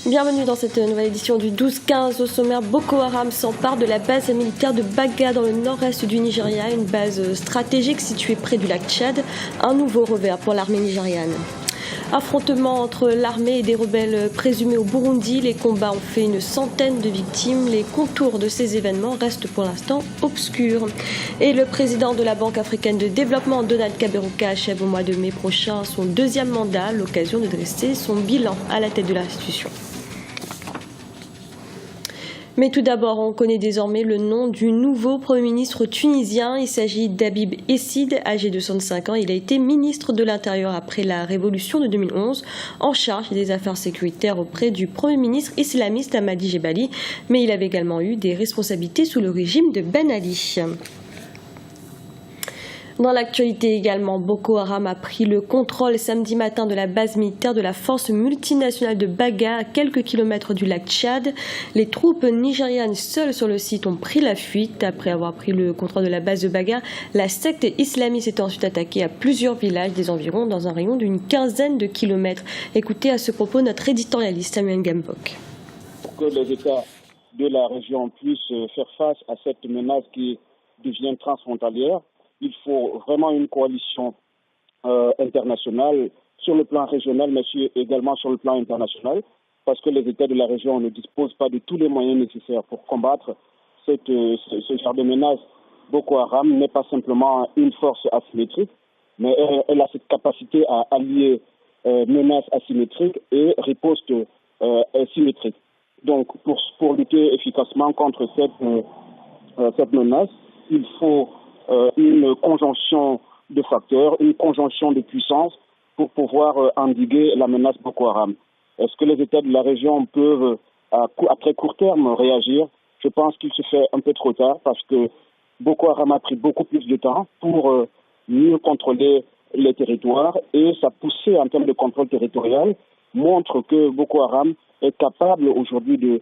Bienvenue dans cette nouvelle édition du 12-15. Au sommaire, Boko Haram s'empare de la base militaire de Baga dans le nord-est du Nigeria, une base stratégique située près du lac Tchad. Un nouveau revers pour l'armée nigériane. Affrontement entre l'armée et des rebelles présumés au Burundi. Les combats ont fait une centaine de victimes. Les contours de ces événements restent pour l'instant obscurs. Et le président de la Banque africaine de développement, Donald Kaberuka, achève au mois de mai prochain son deuxième mandat, l'occasion de dresser son bilan à la tête de l'institution. Mais tout d'abord, on connaît désormais le nom du nouveau Premier ministre tunisien. Il s'agit d'Habib Essid, âgé de 65 ans. Il a été ministre de l'Intérieur après la révolution de 2011, en charge des affaires sécuritaires auprès du Premier ministre islamiste Hamadi Jebali. Mais il avait également eu des responsabilités sous le régime de Ben Ali. Dans l'actualité également, Boko Haram a pris le contrôle samedi matin de la base militaire de la force multinationale de Baga à quelques kilomètres du lac Tchad. Les troupes nigérianes seules sur le site ont pris la fuite. Après avoir pris le contrôle de la base de Baga, la secte islamiste s'est ensuite attaquée à plusieurs villages des environs dans un rayon d'une quinzaine de kilomètres. Écoutez à ce propos notre éditorialiste Samuel Gambok. Pour que les États de la région puissent faire face à cette menace qui devient transfrontalière, il faut vraiment une coalition internationale sur le plan régional, mais également sur le plan international, parce que les États de la région ne disposent pas de tous les moyens nécessaires pour combattre ce genre de menace. Boko Haram n'est pas simplement une force asymétrique, mais elle a cette capacité à allier menaces asymétriques et ripostes symétriques. Donc, pour lutter efficacement contre cette menace, il faut une conjonction de facteurs, une conjonction de puissances pour pouvoir endiguer la menace Boko Haram. Est-ce que les États de la région peuvent, à très court terme, réagir? Je pense qu'il se fait un peu trop tard parce que Boko Haram a pris beaucoup plus de temps pour mieux contrôler les territoires et sa poussée en termes de contrôle territorial montre que Boko Haram est capable aujourd'hui de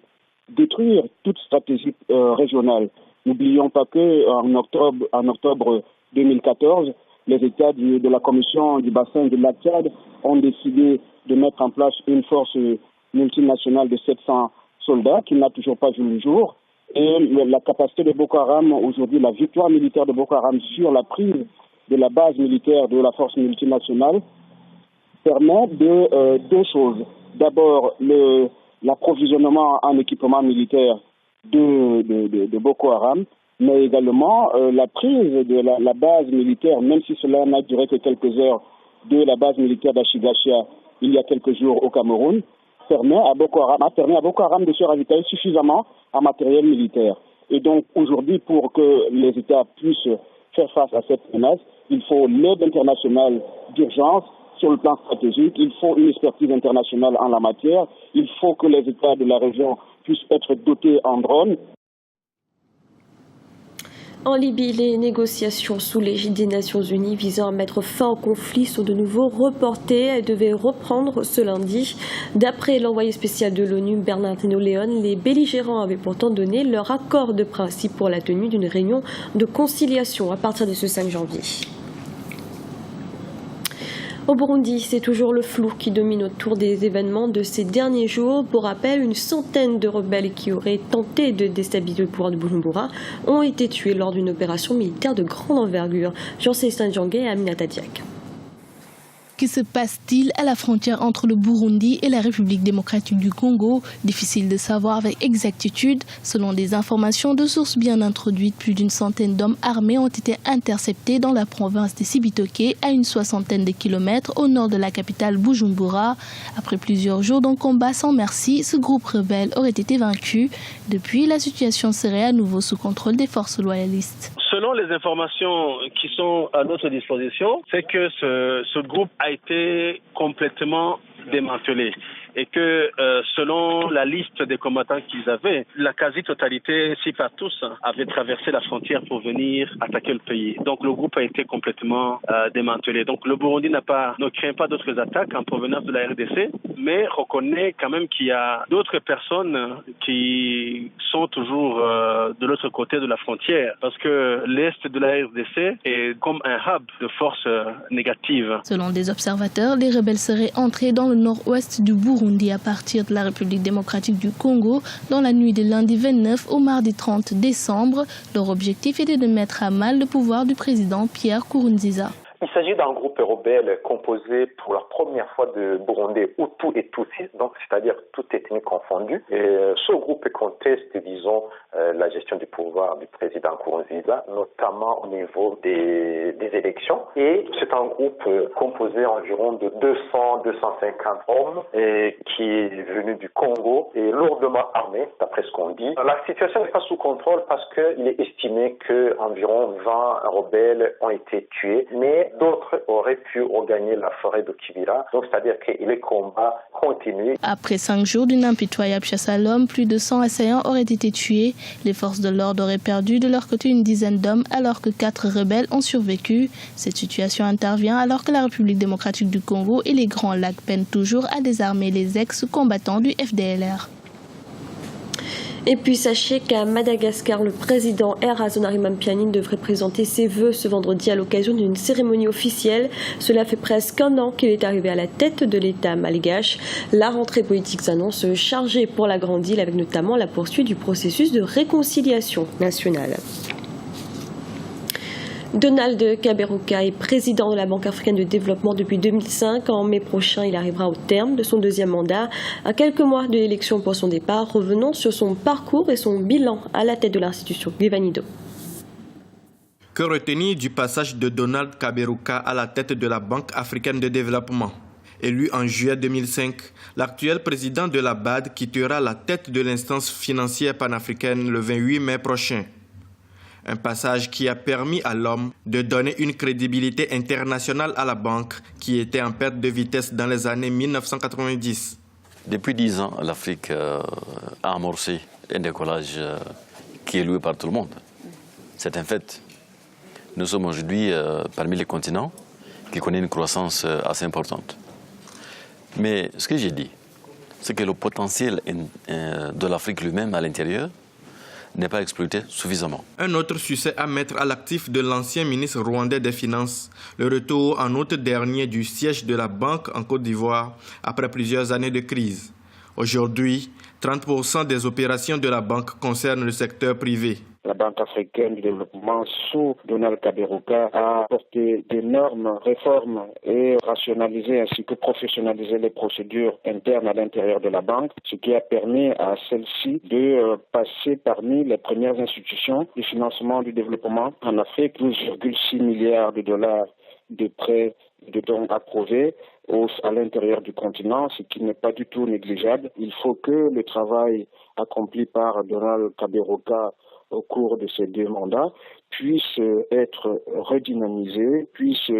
détruire toute stratégie régionale. N'oublions pas qu'en octobre 2014, les États de la Commission du bassin de lac Tchad ont décidé de mettre en place une force multinationale de 700 soldats qui n'a toujours pas vu le jour. Et la capacité de Boko Haram, aujourd'hui, la victoire militaire de Boko Haram sur la prise de la base militaire de la force multinationale permet de deux choses. D'abord, l'approvisionnement en équipement militaire de Boko Haram, mais également la prise de la base militaire, même si cela n'a duré que quelques heures, de la base militaire d'Achigachia il y a quelques jours au Cameroun, permet à Boko Haram de se ravitailler suffisamment en matériel militaire. Et donc aujourd'hui, pour que les États puissent faire face à cette menace, il faut l'aide internationale d'urgence sur le plan stratégique, il faut une expertise internationale en la matière, il faut que les États de la région puissent être dotés en drones. En Libye, les négociations sous l'égide des Nations Unies visant à mettre fin au conflit sont de nouveau reportées. Elles devaient reprendre ce lundi. D'après l'envoyé spécial de l'ONU, Bernardino León, les belligérants avaient pourtant donné leur accord de principe pour la tenue d'une réunion de conciliation à partir de ce 5 janvier. Au Burundi, c'est toujours le flou qui domine autour des événements de ces derniers jours. Pour rappel, une centaine de rebelles qui auraient tenté de déstabiliser le pouvoir de Bujumbura ont été tués lors d'une opération militaire de grande envergure. Jean-Célestin Djangé et Aminata Diak. Que se passe-t-il à la frontière entre le Burundi et la République démocratique du Congo? Difficile de savoir avec exactitude. Selon des informations de sources bien introduites, plus d'une centaine d'hommes armés ont été interceptés dans la province des Cibitoke, à une soixantaine de kilomètres au nord de la capitale Bujumbura. Après plusieurs jours d'un combat sans merci, ce groupe rebelle aurait été vaincu. Depuis, la situation serait à nouveau sous contrôle des forces loyalistes. Selon les informations qui sont à notre disposition, c'est que ce groupe a été complètement démantelé et que selon la liste des combattants qu'ils avaient, la quasi-totalité, si pas tous, avaient traversé la frontière pour venir attaquer le pays. Donc le groupe a été complètement démantelé. Donc le Burundi ne craint pas d'autres attaques en provenance de la RDC, mais reconnaît quand même qu'il y a d'autres personnes qui sont toujours de l'autre côté de la frontière, parce que l'Est de la RDC est comme un hub de forces négatives. Selon des observateurs, les rebelles seraient entrés dans le nord-ouest du Burundi Burundi à partir de la République démocratique du Congo dans la nuit de lundi 29 au mardi 30 décembre. Leur objectif était de mettre à mal le pouvoir du président Pierre Nkurunziza. Il s'agit d'un groupe rebelle composé pour la première fois de Burundais Hutus et Tutsis, donc c'est-à-dire toutes ethnies confondues. Et ce groupe conteste, disons, la gestion du pouvoir du président Nkurunziza, notamment au niveau des élections. Et c'est un groupe composé environ de 200-250 hommes et qui est venu du Congo et lourdement armé, d'après ce qu'on dit. La situation n'est pas sous contrôle parce qu'il est estimé qu'environ 20 rebelles ont été tués, mais d'autres auraient pu regagner la forêt de Kibira. Donc, c'est-à-dire que les combats continuent. Après 5 jours d'une impitoyable chasse à l'homme, plus de 100 assaillants auraient été tués. Les forces de l'ordre auraient perdu de leur côté une dizaine d'hommes alors que 4 rebelles ont survécu. Cette situation intervient alors que la République démocratique du Congo et les Grands Lacs peinent toujours à désarmer les ex-combattants du FDLR. Et puis sachez qu'à Madagascar, le président Razonari-Mampianine devrait présenter ses vœux ce vendredi à l'occasion d'une cérémonie officielle. Cela fait presque un an qu'il est arrivé à la tête de l'État malgache. La rentrée politique s'annonce chargée pour la grande île avec notamment la poursuite du processus de réconciliation nationale. Donald Kaberuka est président de la Banque africaine de développement depuis 2005. En mai prochain, il arrivera au terme de son deuxième mandat. À quelques mois de l'élection pour son départ, revenons sur son parcours et son bilan à la tête de l'institution. Vivanido. Que retenir du passage de Donald Kaberuka à la tête de la Banque africaine de développement? Élu en juillet 2005, l'actuel président de la BAD quittera la tête de l'instance financière panafricaine le 28 mai prochain. Un passage qui a permis à l'homme de donner une crédibilité internationale à la banque qui était en perte de vitesse dans les années 1990. Depuis 10 ans, l'Afrique a amorcé un décollage qui est loué par tout le monde. C'est un fait. Nous sommes aujourd'hui parmi les continents qui connaissent une croissance assez importante. Mais ce que j'ai dit, c'est que le potentiel de l'Afrique lui-même à l'intérieur n'est pas exploité suffisamment. Un autre succès à mettre à l'actif de l'ancien ministre rwandais des Finances, le retour en août dernier du siège de la banque en Côte d'Ivoire après plusieurs années de crise. Aujourd'hui, 30% des opérations de la banque concernent le secteur privé. La Banque africaine du développement sous Donald Kaberuka a apporté d'énormes réformes et rationalisé ainsi que professionnalisé les procédures internes à l'intérieur de la banque, ce qui a permis à celle-ci de passer parmi les premières institutions du financement du développement en Afrique. 12,6 milliards de dollars de prêts de dons approuvés à l'intérieur du continent, ce qui n'est pas du tout négligeable. Il faut que le travail accompli par Donald Kaberuka au cours de ces 2 mandats puisse être redynamisé, puisse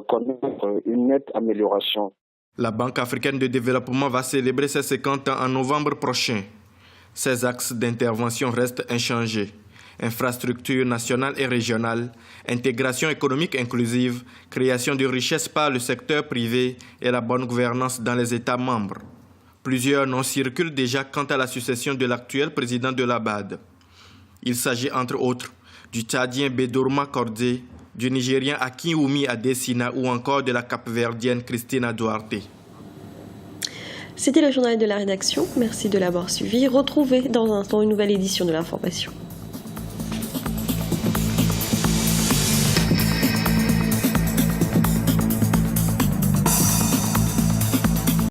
connaître une nette amélioration. La Banque africaine de développement va célébrer ses 50 ans en novembre prochain. Ses axes d'intervention restent inchangés. Infrastructures nationales et régionales, intégration économique inclusive, création de richesses par le secteur privé et la bonne gouvernance dans les États membres. Plusieurs noms circulent déjà quant à la succession de l'actuel président de la BAD. Il s'agit entre autres du Tchadien Bedorma Kordé, du Nigérien Akinwumi Adesina ou encore de la Cap-Verdienne Christina Duarte. C'était le journal de la rédaction. Merci de l'avoir suivi. Retrouvez dans un instant une nouvelle édition de l'information.